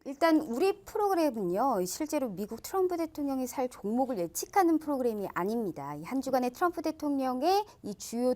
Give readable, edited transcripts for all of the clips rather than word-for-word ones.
일단 우리 프로그램은요, 실제로 미국 트럼프 대통령이 살 종목을 예측하는 프로그램이 아닙니다. 이 한 주간의 트럼프 대통령의 이 주요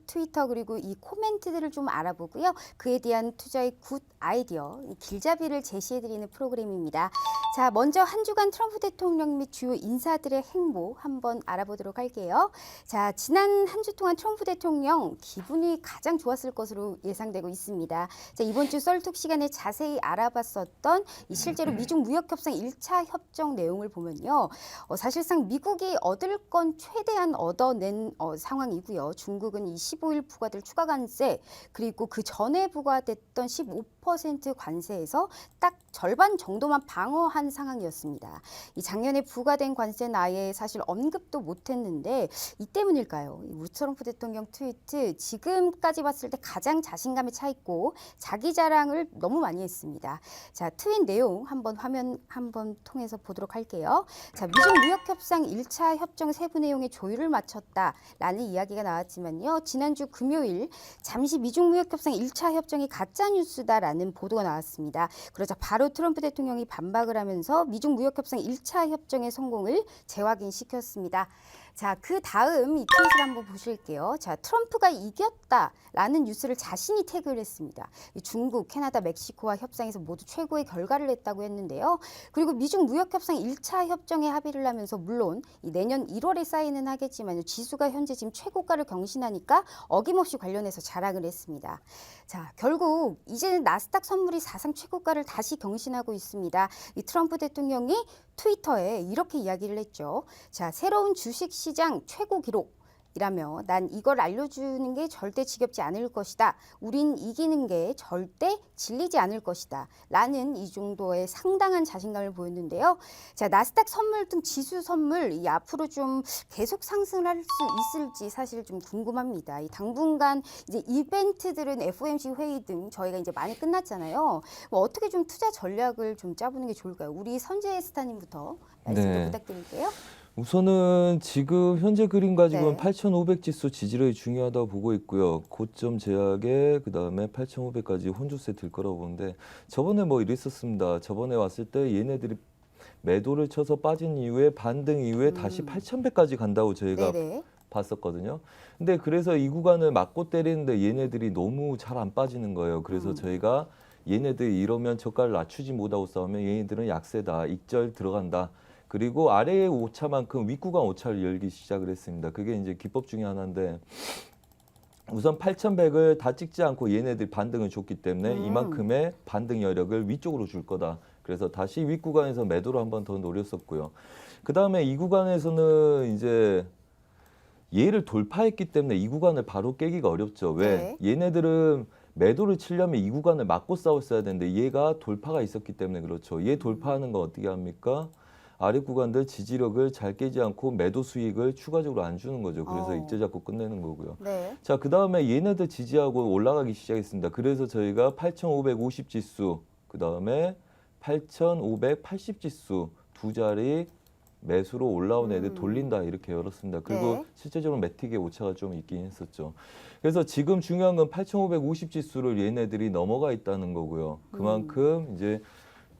트위터 그리고 이 코멘트들을 좀 알아보고요. 그에 대한 투자의 굿 아이디어, 이 길잡이를 제시해드리는 프로그램입니다. 자, 먼저 한 주간 트럼프 대통령 및 주요 인사들의 행보 한번 알아보도록 할게요. 자, 지난 한 주 동안 트럼프 대통령 기분이 가장 좋았을 것으로 예상되고 있습니다. 자, 이번 주 썰툭 시간에 자세히 알아봤었던 이 실제로 미중 무역 협상 1차 협정 내용을 보면요. 사실상 미국이 얻을 건 최대한 얻어낸 상황이고요. 중국은 이 15일 부과될 추가 관세 그리고 그 전에 부과됐던 15% 관세에서 딱 절반 정도만 방어한 상황이었습니다. 이 작년에 부과된 관세는 아예 사실 언급도 못했는데 이 때문일까요? 이 트럼프 대통령 트위트 지금까지 봤을 때 가장 자신감에 차 있고 자기 자랑을 너무 많이 했습니다. 자, 트윗 내용 한번 화면 한번 통해서 보도록 할게요. 자, 미중 무역 협상 1차 협정 세부 내용에 조율을 마쳤다라는 이야기가 나왔지만요. 지난주 금요일 잠시 미중 무역 협상 1차 협정이 가짜 뉴스다라는 보도가 나왔습니다. 그러자 바로 트럼프 대통령이 반박을 하면서 미중 무역 협상 1차 협정의 성공을 재확인시켰습니다. 자, 그 다음 이 트윗을 한번 보실게요. 자, 트럼프가 이겼다라는 뉴스를 자신이 태그를 했습니다. 중국, 캐나다, 멕시코와 협상에서 모두 최고의 결과를 냈다고 했는데요. 그리고 미중 무역협상 1차 협정에 합의를 하면서 물론 이 내년 1월에 사인은 하겠지만 지수가 현재 지금 최고가를 경신하니까 어김없이 관련해서 자랑을 했습니다. 자, 결국 이제는 나스닥 선물이 사상 최고가를 다시 경신하고 있습니다. 이 트럼프 대통령이 트위터에 이렇게 이야기를 했죠. 자, 새로운 주식시장 최고 기록이라며 난 이걸 알려주는 게 절대 지겹지 않을 것이다. 우린 이기는 게 절대 질리지 않을 것이다. 라는 이 정도의 상당한 자신감을 보였는데요. 자, 나스닥 선물 등 지수 선물 이 앞으로 좀 계속 상승을 할 수 있을지 사실 좀 궁금합니다. 이 당분간 이제 이벤트들은 FOMC 회의 등 저희가 이제 많이 끝났잖아요. 뭐 어떻게 좀 투자 전략을 좀 짜보는 게 좋을까요? 우리 선재 스타님부터 말씀 좀 네. 부탁드릴게요. 우선은 지금 현재 그림 가지고는 네. 8,500 지수 지지력이 중요하다고 보고 있고요. 고점 제약에 그다음에 8,500까지 혼조세 들 거라고 보는데 저번에 뭐 이랬었습니다. 저번에 왔을 때 얘네들이 매도를 쳐서 빠진 이후에 반등 이후에 다시 8,100까지 간다고 저희가 네네. 봤었거든요. 근데 그래서 이 구간을 맞고 때리는데 얘네들이 너무 잘 안 빠지는 거예요. 그래서 저희가 얘네들이 이러면 저가를 낮추지 못하고 싸우면 얘네들은 약세다. 익절 들어간다. 그리고 아래의 오차만큼 윗구간 오차를 열기 시작을 했습니다. 그게 이제 기법 중에 하나인데 우선 8,100을 다 찍지 않고 얘네들이 반등을 줬기 때문에 이만큼의 반등 여력을 위쪽으로 줄 거다. 그래서 다시 윗구간에서 매도를 한 번 더 노렸었고요. 그 다음에 이 구간에서는 이제 얘를 돌파했기 때문에 이 구간을 바로 깨기가 어렵죠. 왜? 네. 얘네들은 매도를 치려면 이 구간을 맞고 싸웠어야 되는데 얘가 돌파가 있었기 때문에 그렇죠. 얘 돌파하는 거 어떻게 합니까? 아래 구간들 지지력을 잘 깨지 않고 매도 수익을 추가적으로 안 주는 거죠. 그래서 익절 잡고 끝내는 거고요. 네. 자, 그 다음에 얘네들 지지하고 올라가기 시작했습니다. 그래서 저희가 8,550 지수, 그 다음에 8,580 지수 두 자리 매수로 올라온 애들 돌린다 이렇게 열었습니다. 그리고 네. 실제적으로 매틱의 오차가 좀 있긴 했었죠. 그래서 지금 중요한 건 8,550 지수를 얘네들이 넘어가 있다는 거고요. 그만큼 이제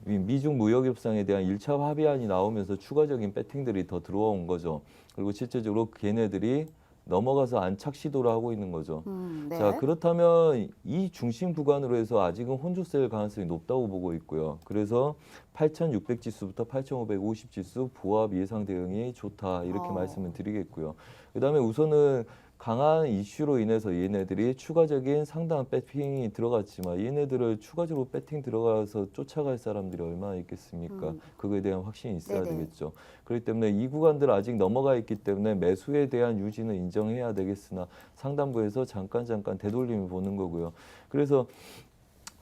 미중 무역 협상에 대한 1차 합의안이 나오면서 추가적인 배팅들이 더 들어온 거죠. 그리고 실제적으로 걔네들이 넘어가서 안착 시도를 하고 있는 거죠. 네. 자, 그렇다면 이 중심 구간으로 해서 아직은 혼조세일 가능성이 높다고 보고 있고요. 그래서 8,600 지수부터 8,550 지수 보합 예상 대응이 좋다 이렇게 말씀을 드리겠고요. 그다음에 우선은 강한 이슈로 인해서 얘네들이 추가적인 상당한 배팅이 들어갔지만 얘네들을 추가적으로 배팅 들어가서 쫓아갈 사람들이 얼마나 있겠습니까? 그거에 대한 확신이 있어야 네네. 되겠죠. 그렇기 때문에 이 구간들 아직 넘어가 있기 때문에 매수에 대한 유지는 인정해야 되겠으나 상단부에서 잠깐 되돌림을 보는 거고요. 그래서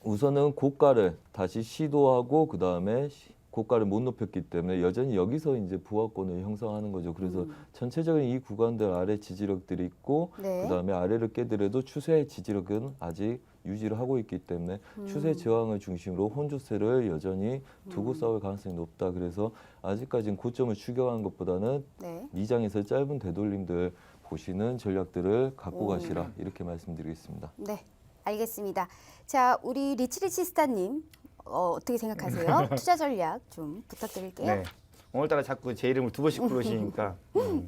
우선은 고가를 다시 시도하고 그 다음에 고가를 못 높였기 때문에 여전히 여기서 이제 부하권을 형성하는 거죠. 그래서 전체적인 이 구간들 아래 지지력들이 있고 네. 그 다음에 아래를 깨더라도 추세 지지력은 아직 유지를 하고 있기 때문에 추세 저항을 중심으로 혼조세를 여전히 두고 싸울 가능성이 높다. 그래서 아직까지는 고점을 추격한 것보다는 네. 미장에서 짧은 되돌림들 보시는 전략들을 갖고 가시라 이렇게 말씀드리겠습니다. 네. 알겠습니다. 자, 우리 리치리치 스타님. 어떻게 생각하세요? 투자 전략 좀 부탁드릴게요. 네. 오늘따라 자꾸 제 이름을 2번씩 부르시니까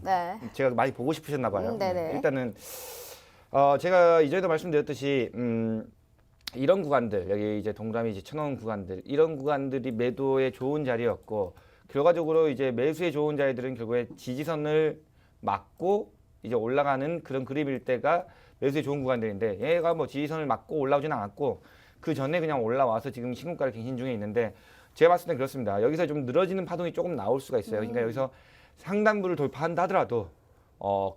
네. 제가 많이 보고 싶으셨나 봐요. 네네. 일단은 제가 이전에도 말씀드렸듯이 이런 구간들 여기 이제 동그라미 이제 쳐놓은 구간들 이런 구간들이 매도에 좋은 자리였고 결과적으로 이제 매수에 좋은 자리들은 결국에 지지선을 맞고 이제 올라가는 그런 그림일 때가 매수에 좋은 구간들인데 얘가 뭐 지지선을 맞고 올라오진 않았고 그 전에 그냥 올라와서 지금 신고가를 갱신 중에 있는데 제가 봤을 땐 그렇습니다. 여기서 좀 늘어지는 파동이 조금 나올 수가 있어요. 그러니까 여기서 상단부를 돌파한다 하더라도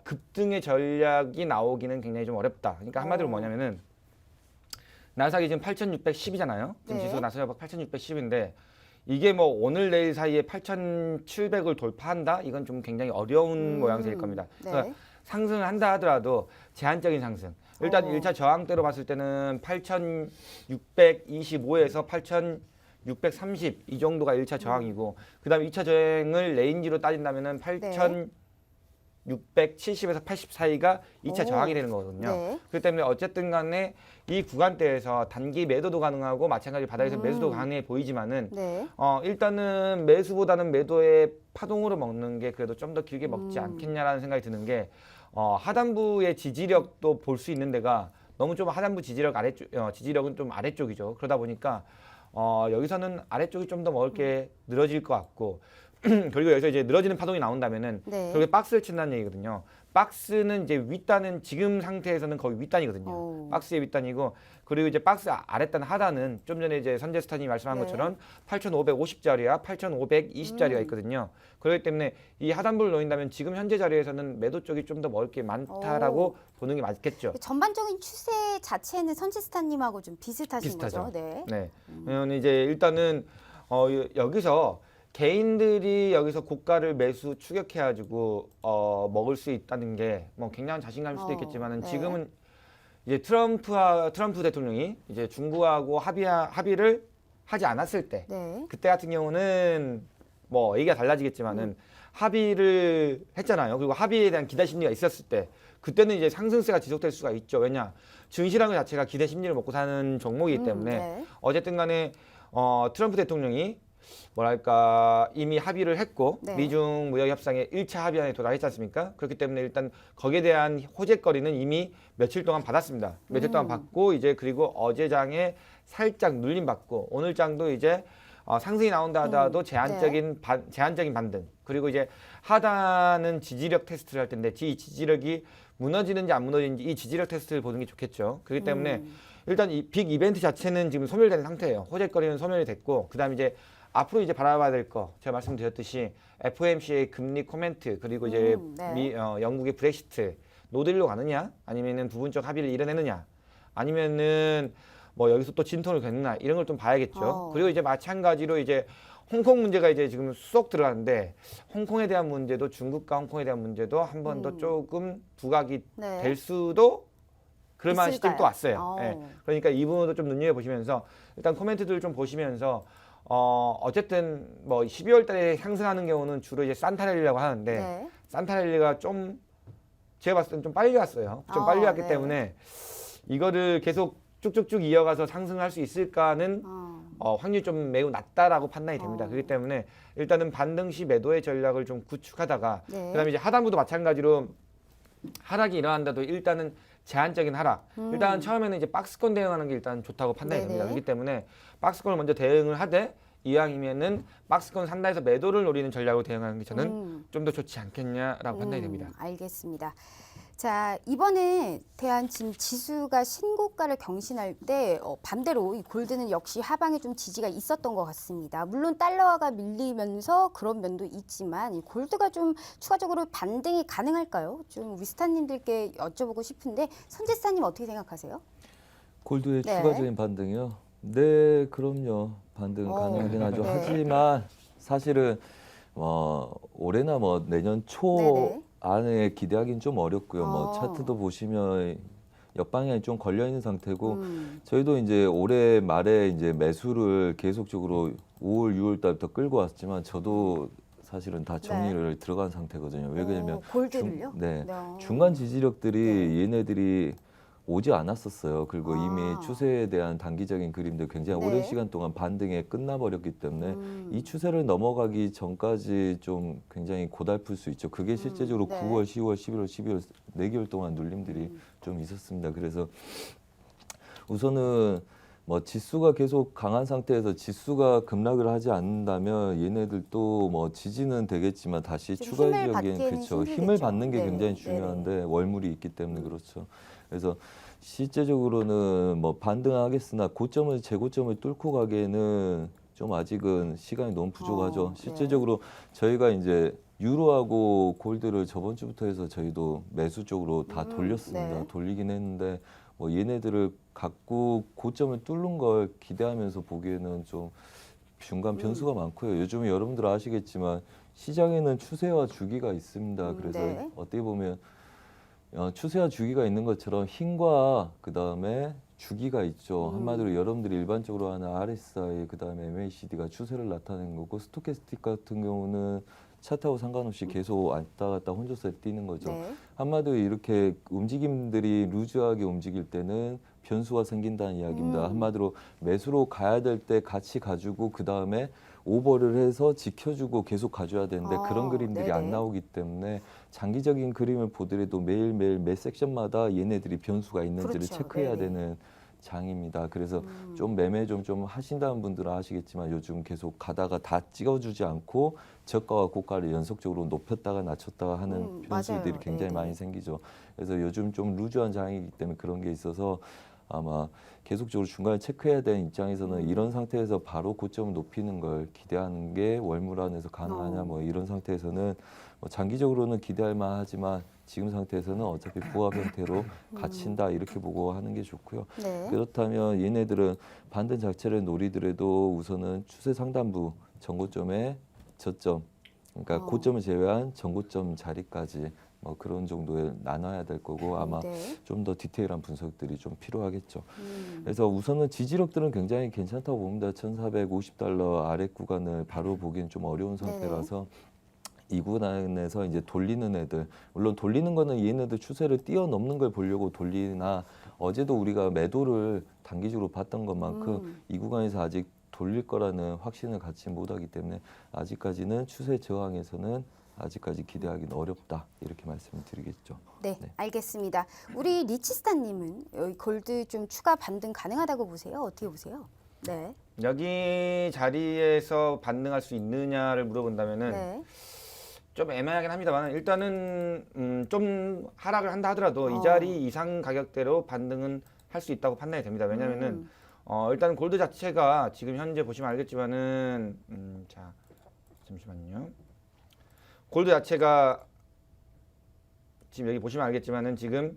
급등의 전략이 나오기는 굉장히 좀 어렵다. 그러니까 한마디로 뭐냐면은 나스닥이 지금 8,610이잖아요. 지금 네. 지수가 나스닥 8,610인데 이게 뭐 오늘 내일 사이에 8,700을 돌파한다? 이건 좀 굉장히 어려운 모양새일 겁니다. 네. 그러니까 상승을 한다 하더라도 제한적인 상승. 일단 1차 저항대로 봤을 때는 8,625에서 8,630 이 정도가 1차 저항이고 그다음에 2차 저항을 레인지로 따진다면은 8,670에서 80 사이가 2차 저항이 되는 거거든요. 네. 그렇기 때문에 어쨌든 간에 이 구간대에서 단기 매도도 가능하고 마찬가지로 바닥에서 매수도 가능해 보이지만은 네. 일단은 매수보다는 매도의 파동으로 먹는 게 그래도 좀 더 길게 먹지 않겠냐라는 생각이 드는 게 하단부의 지지력도 볼 수 있는 데가 너무 좀 하단부 지지력 아래쪽 지지력은 좀 아래쪽이죠. 그러다 보니까 여기서는 아래쪽이 좀 더 먹을 게 늘어질 것 같고 그리고 여기서 이제 늘어지는 파동이 나온다면은 네. 결국에 박스를 친다는 얘기거든요. 박스는 이제 윗단은 지금 상태에서는 거의 윗단이거든요. 오. 박스의 윗단이고 그리고 이제 박스 아랫단 하단은 좀 전에 이제 선제스타님이 말씀한 네. 것처럼 8,550짜리와 8,520짜리가 있거든요. 그렇기 때문에 이 하단부를 놓인다면 지금 현재 자리에서는 매도 쪽이 좀 더 먹을 게 많다라고 보는 게 맞겠죠. 전반적인 추세 자체는 선지스타님하고 좀 비슷하신 비슷하죠. 거죠? 네. 네. 그러면 이제 일단은 여기서 개인들이 여기서 고가를 매수 추격해가지고 먹을 수 있다는 게 뭐 굉장한 자신감일 수도 있겠지만은 네. 지금은 이제 트럼프 대통령이 이제 중국하고 합의를 하지 않았을 때 네. 그때 같은 경우는 뭐 얘기가 달라지겠지만은 합의를 했잖아요. 그리고 합의에 대한 기대 심리가 있었을 때 그때는 이제 상승세가 지속될 수가 있죠. 왜냐 증시라는 것 자체가 기대 심리를 먹고 사는 종목이기 때문에 네. 어쨌든 간에 트럼프 대통령이 뭐랄까 이미 합의를 했고 네. 미중 무역 협상의 1차 합의안에 도달했지 않습니까? 그렇기 때문에 일단 거기에 대한 호재거리는 이미 며칠 동안 받았습니다. 며칠 동안 받고 이제 그리고 어제 장에 살짝 눌림 받고 오늘 장도 이제 상승이 나온다 하더라도 제한적인 반등 그리고 이제 하단은 지지력 테스트를 할 텐데 이 지지력이 무너지는지 안 무너지는지 이 지지력 테스트를 보는 게 좋겠죠. 그렇기 때문에 일단 이 빅 이벤트 자체는 지금 소멸된 상태예요. 호재거리는 소멸이 됐고 그다음에 이제 앞으로 이제 바라봐야 될 거 제가 말씀드렸듯이 FOMC의 금리 코멘트 그리고 이제 네. 영국의 브렉시트 노딜로 가느냐 아니면은 부분적 합의를 이뤄내느냐 아니면은 뭐 여기서 또 진통을 겪느냐 이런 걸 좀 봐야겠죠. 그리고 이제 마찬가지로 이제 홍콩 문제가 이제 지금 쏙 들어가는데 홍콩에 대한 문제도 중국과 홍콩에 대한 문제도 한 번 더 조금 부각이 네. 될 수도 그럴 만한 시점이 또 있을까요? 왔어요. 예. 그러니까 이 부분도 좀 눈여겨보시면서 일단 코멘트들을 좀 보시면서 어쨌든 뭐 12월 달에 상승하는 경우는 주로 이제 산타랠리라고 하는데 네. 산타랠리가 좀 제가 봤을 땐 좀 빨리 왔어요. 좀 빨리 왔기 네. 때문에 이거를 계속 쭉쭉쭉 이어가서 상승할 수 있을까는 확률이 좀 매우 낮다라고 판단이 됩니다. 그렇기 때문에 일단은 반등 시 매도의 전략을 좀 구축하다가 네. 그다음에 이제 하단부도 마찬가지로 하락이 일어난다도 일단은 제한적인 하락. 일단 처음에는 이제 박스권 대응하는 게 일단 좋다고 판단이 됩니다. 네네. 그렇기 때문에 박스권을 먼저 대응을 하되 이왕이면은 박스권 산다 해서 매도를 노리는 전략으로 대응하는 게 저는 좀 더 좋지 않겠냐라고 판단이 됩니다. 알겠습니다. 자, 이번에 대한 지금 지수가 신고가를 경신할 때 반대로 이 골드는 역시 하방에 좀 지지가 있었던 것 같습니다. 물론 달러화가 밀리면서 그런 면도 있지만 이 골드가 좀 추가적으로 반등이 가능할까요? 좀 위스타님들께 여쭤보고 싶은데 선재사님 어떻게 생각하세요? 골드의 네. 추가적인 반등이요? 네, 그럼요. 반등 가능하긴 하죠. 네. 하지만 사실은 올해나 뭐 내년 초 네네. 안에 기대하기는 좀 어렵고요. 뭐 어. 차트도 보시면 역방향이 좀 걸려 있는 상태고 저희도 이제 올해 말에 이제 매수를 계속적으로 5월, 6월 달부터 끌고 왔지만 저도 사실은 다 정리를 들어간 상태거든요. 왜 그러냐면 골드를요? 네. 네. 중간 지지력들이 얘네들이 오지 않았었어요. 그리고 이미 아. 추세에 대한 단기적인 그림도 굉장히 네. 오랜 시간 동안 반등에 끝나버렸기 때문에 이 추세를 넘어가기 전까지 좀 굉장히 고달플 수 있죠. 그게 실제적으로 네. 9월, 10월, 11월, 12월 4개월 동안 눌림들이 좀 있었습니다. 그래서 우선은 뭐 지수가 계속 강한 상태에서 지수가 급락을 하지 않는다면 얘네들도 뭐 지지는 되겠지만 다시 좀 추가적인 힘을 받기에는 그렇죠. 힘들겠죠. 힘을 받는 게 네네. 굉장히 네네. 중요한데 월물이 있기 때문에 그렇죠. 그래서 실제적으로는 뭐 반등하겠으나 고점을 재고점을 뚫고 가기에는 좀 아직은 시간이 너무 부족하죠. 네. 실제적으로 저희가 이제 유로하고 골드를 저번 주부터 해서 저희도 매수 쪽으로 다 돌렸습니다. 네. 돌리긴 했는데 뭐 얘네들을 갖고 고점을 뚫는 걸 기대하면서 보기에는 좀 중간 변수가 많고요. 요즘 여러분들 아시겠지만 시장에는 추세와 주기가 있습니다. 그래서 네. 어떻게 보면 추세와 주기가 있는 것처럼 힘과 그 다음에 주기가 있죠. 한마디로 여러분들이 일반적으로 하는 RSI, 그 다음에 MACD가 추세를 나타내는 거고 스토캐스틱 같은 경우는 차트하고 상관없이 계속 왔다 갔다 혼조세 뛰는 거죠. 네. 한마디로 이렇게 움직임들이 루즈하게 움직일 때는 변수가 생긴다는 이야기입니다. 한마디로 매수로 가야 될 때 같이 가지고 그 다음에 오버를 해서 지켜주고 계속 가줘야 되는데 아, 그런 그림들이 네네. 안 나오기 때문에 장기적인 그림을 보더라도 매일매일 매 섹션마다 얘네들이 변수가 있는지를 그렇죠. 체크해야 네네. 되는 장입니다. 그래서 좀 매매 좀 하신다는 분들은 아시겠지만 요즘 계속 가다가 다 찍어주지 않고 저가와 고가를 연속적으로 높였다가 낮췄다가 하는 변수들이 맞아요. 굉장히 네네. 많이 생기죠. 그래서 요즘 좀 루즈한 장이기 때문에 그런 게 있어서 아마 계속적으로 중간에 체크해야 되는 입장에서는 이런 상태에서 바로 고점을 높이는 걸 기대하는 게 월물 안에서 가능하냐 뭐 이런 상태에서는 뭐 장기적으로는 기대할 만하지만 지금 상태에서는 어차피 부합 형태로 갇힌다 이렇게 보고 하는 게 좋고요. 네. 그렇다면 얘네들은 반등 자체를 노리더라도 우선은 추세 상단부 전고점의 저점, 그러니까 고점을 제외한 전고점 자리까지 뭐 그런 정도에 나눠야 될 거고 아마 네. 좀 더 디테일한 분석들이 좀 필요하겠죠. 그래서 우선은 지지력들은 굉장히 괜찮다고 봅니다. 1,450달러 아래 구간을 바로 보기엔 좀 어려운 상태라서 이 구간에서 이제 돌리는 애들, 물론 돌리는 거는 얘네들 추세를 뛰어넘는 걸 보려고 돌리나 어제도 우리가 매도를 단기적으로 봤던 것만큼 이 구간에서 아직 돌릴 거라는 확신을 갖지 못하기 때문에 아직까지는 추세 저항에서는 아직까지 기대하기는 어렵다 이렇게 말씀을 드리겠죠. 네, 네. 알겠습니다. 우리 리치스타님은 여기 골드 좀 추가 반등 가능하다고 보세요? 어떻게 보세요? 네. 여기 자리에서 반등할 수 있느냐를 물어본다면은 네. 좀 애매하긴 합니다만 일단은 좀 하락을 한다 하더라도 이 자리 이상 가격대로 반등은 할 수 있다고 판단이 됩니다. 왜냐면은 일단 골드 자체가 지금 현재 보시면 알겠지만은 자 잠시만요. 골드 자체가 지금 여기 보시면 알겠지만은 지금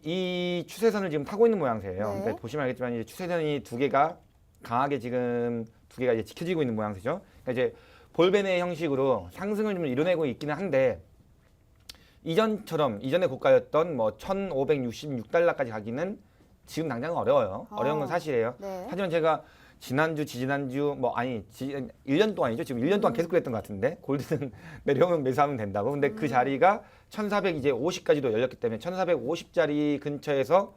이 추세선을 지금 타고 있는 모양새예요. 네. 그러니까 보시면 알겠지만 이제 추세선이 두 개가 강하게 지금 두 개가 이제 지켜지고 있는 모양새죠. 그러니까 이제 볼베네 형식으로 상승을 좀 이뤄내고 있기는 한데 이전처럼 이전의 고가였던 뭐 1,566달러까지 가기는 지금 당장은 어려워요. 어려운 건 사실이에요. 네. 하지만 제가 지난주, 지지난주 뭐 아니 1년 동안이죠. 지금 1년 동안 계속 그랬던 것 같은데 골드는 내려오면 매수하면 된다고. 근데 그 자리가 1,450까지도 열렸기 때문에 1,450짜리 근처에서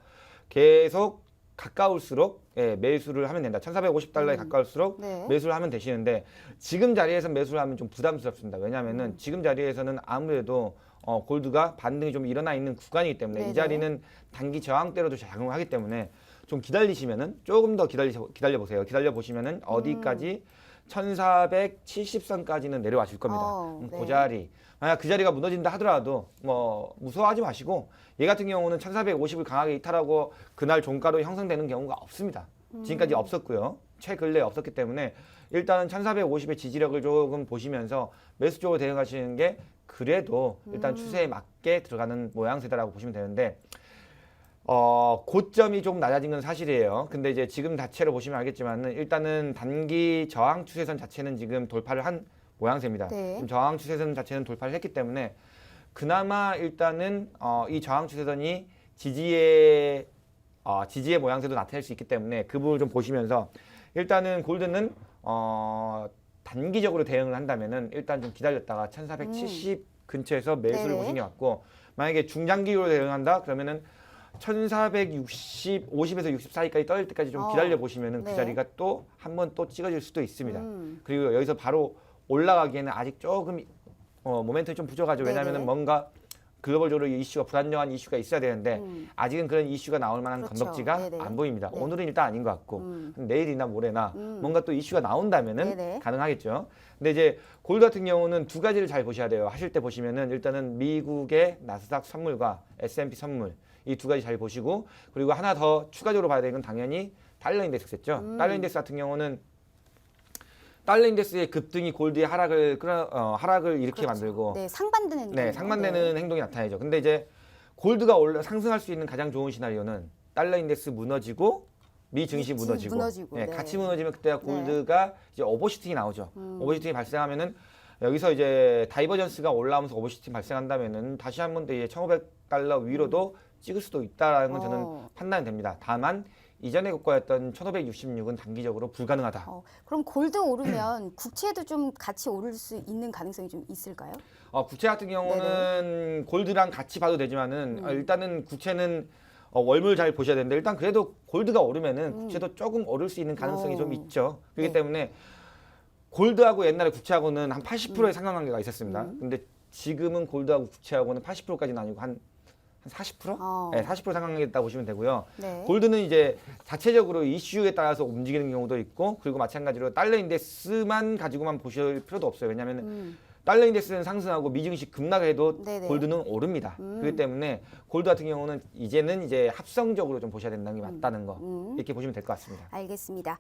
계속 가까울수록 매수를 하면 된다. 1,450달러에 가까울수록 네. 매수를 하면 되시는데 지금 자리에서 매수를 하면 좀 부담스럽습니다. 왜냐하면은 지금 자리에서는 아무래도 골드가 반등이 좀 일어나 있는 구간이기 때문에 네네. 이 자리는 단기 저항대로도 작용을 하기 때문에 좀 기다리시면은 조금 더 기다려 보세요. 기다려 보시면은 어디까지 1,470선까지는 내려와 줄 겁니다. 네. 그 자리 만약 그 자리가 무너진다 하더라도 뭐 무서워하지 마시고 얘 같은 경우는 1,450을 강하게 이탈하고 그날 종가로 형성되는 경우가 없습니다. 지금까지 없었고요. 최근래 없었기 때문에 일단은 1,450의 지지력을 조금 보시면서 매수 쪽으로 대응하시는 게 그래도 일단 추세에 맞게 들어가는 모양새다라고 보시면 되는데 고점이 좀 낮아진 건 사실이에요. 근데 이제 지금 자체로 보시면 알겠지만은 일단은 단기 저항 추세선 자체는 지금 돌파를 한 모양새입니다. 네. 지금 저항 추세선 자체는 돌파를 했기 때문에 그나마 일단은 이 저항 추세선이 지지의 모양새도 나타낼 수 있기 때문에 그 부분을 좀 보시면서 일단은 골드는 단기적으로 대응을 한다면은 일단 좀 기다렸다가 1,470 근처에서 매수를 네네. 보시는 게 맞고 만약에 중장기로 대응한다 그러면은 1460, 50에서 60 사이까지 떨어질 때까지 좀 기다려 보시면은 네. 그 자리가 또 한 번 또 찍어질 수도 있습니다. 그리고 여기서 바로 올라가기에는 아직 조금 모멘텀이 좀 부족하죠. 왜냐하면은 네네. 뭔가 글로벌적으로 이슈가 불안정한 이슈가 있어야 되는데 아직은 그런 이슈가 나올 만한 그렇죠. 건덕지가 네네. 안 보입니다. 네. 오늘은 일단 아닌 것 같고 내일이나 모레나 뭔가 또 이슈가 나온다면은 네네. 가능하겠죠. 근데 이제 골드 같은 경우는 두 가지를 잘 보셔야 돼요. 하실 때 보시면은 일단은 미국의 나스닥 선물과 S&P 선물 이 두 가지 잘 보시고 그리고 하나 더 추가적으로 봐야 되는 건 당연히 달러 인덱스겠죠. 달러 인덱스 같은 경우는 달러 인덱스의 급등이 골드의 하락을 일으키게 만들고 네, 상반되는 네, 행동. 상반되는 행동이 나타나죠. 근데 이제 골드가 상승할 수 있는 가장 좋은 시나리오는 달러 인덱스 무너지고 미 증시 무너지고, 네. 같이 무너지면 그때가 골드가 이제 오버슈팅이 나오죠. 오버슈팅이 발생하면은 여기서 이제 다이버전스가 올라오면서 오버슈팅 발생한다면은 다시 한 번 더 이제 1,500달러 위로도 찍을 수도 있다라는 건 저는 판단이 됩니다. 다만 이전의 고가였던 1,566은 단기적으로 불가능하다. 그럼 골드 오르면 국채도 좀 같이 오를 수 있는 가능성이 좀 있을까요? 국채 같은 경우는 골드랑 같이 봐도 되지만은 일단은 국채는 월물 잘 보셔야 되는데 일단 그래도 골드가 오르면은 국채도 조금 오를 수 있는 가능성이 좀 있죠. 그렇기 네. 때문에 골드하고 옛날에 국채하고는 한 80%의 상관관계가 있었습니다. 근데 지금은 골드하고 국채하고는 80%까지는 아니고 한 40%? 네, 40% 상관관계 있다고 보시면 되고요. 네. 골드는 이제 자체적으로 이슈에 따라서 움직이는 경우도 있고 그리고 마찬가지로 달러 인덱스만 가지고만 보실 필요도 없어요. 왜냐하면 달러 인덱스는 상승하고 미증시 급락해도 네네. 골드는 오릅니다. 그렇기 때문에 골드 같은 경우는 이제는 이제 합성적으로 좀 보셔야 된다는 게 맞다는 거 이렇게 보시면 될 것 같습니다. 알겠습니다.